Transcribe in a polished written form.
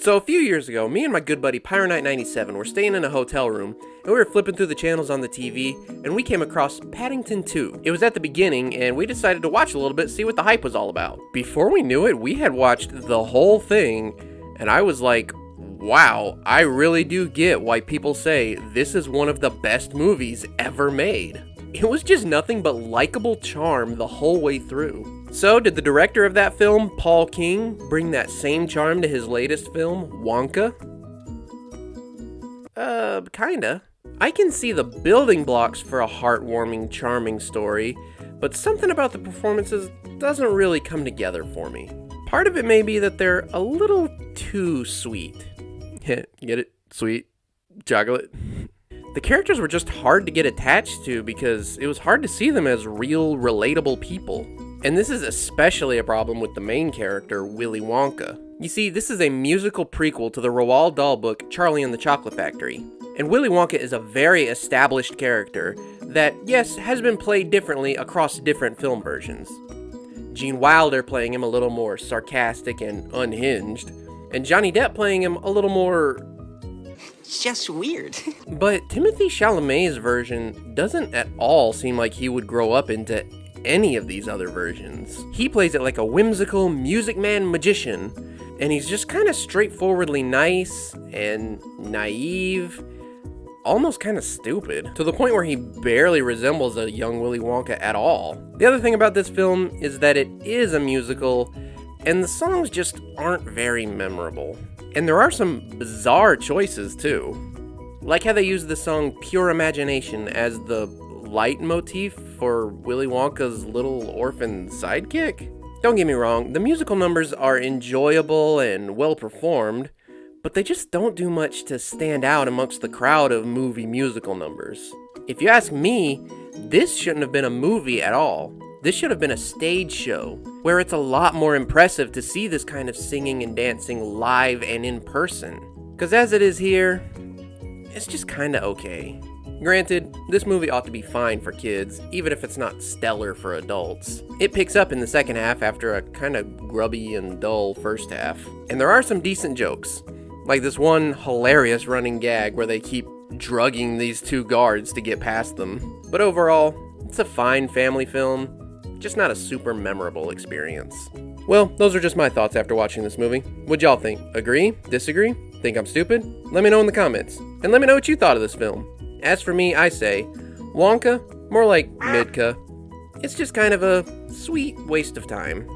So a few years ago, me and my good buddy Pyro Knight 97 were staying in a hotel room, and we were flipping through the channels on the TV, and we came across Paddington 2. It was at the beginning, and we decided to watch a little bit, see what the hype was all about. Before we knew it, we had watched the whole thing, and I was like, wow, I really do get why people say this is one of the best movies ever made. It was just nothing but likable charm the whole way through. So, did the director of that film, Paul King, bring that same charm to his latest film, Wonka? Kinda. I can see the building blocks for a heartwarming, charming story, but something about the performances doesn't really come together for me. Part of it may be that they're a little too sweet. Get it? Sweet? Chocolate? The characters were just hard to get attached to because it was hard to see them as real, relatable people. And this is especially a problem with the main character, Willy Wonka. You see, this is a musical prequel to the Roald Dahl book, Charlie and the Chocolate Factory. And Willy Wonka is a very established character that, yes, has been played differently across different film versions. Gene Wilder playing him a little more sarcastic and unhinged, and Johnny Depp playing him a little more... It's just weird. But Timothée Chalamet's version doesn't at all seem like he would grow up into any of these other versions. He plays it like a whimsical music man magician, and he's just kind of straightforwardly nice and naive, almost kind of stupid, to the point where he barely resembles a young Willy Wonka at all. The other thing about this film is that it is a musical, and the songs just aren't very memorable. And there are some bizarre choices too. Like how they use the song Pure Imagination as the leitmotif for Willy Wonka's little orphan sidekick. Don't get me wrong, the musical numbers are enjoyable and well performed, but they just don't do much to stand out amongst the crowd of movie musical numbers. If you ask me, this shouldn't have been a movie at all. This should have been a stage show, where it's a lot more impressive to see this kind of singing and dancing live and in person. Because as it is here, it's just kinda okay. Granted, this movie ought to be fine for kids, even if it's not stellar for adults. It picks up in the second half after a kinda grubby and dull first half. And there are some decent jokes, like this one hilarious running gag where they keep drugging these two guards to get past them. But overall, it's a fine family film, just not a super memorable experience. Well, those are just my thoughts after watching this movie. What'd y'all think? Agree? Disagree? Think I'm stupid? Let me know in the comments. And let me know what you thought of this film. As for me, I say, Wonka, more like Midka. It's just kind of a sweet waste of time.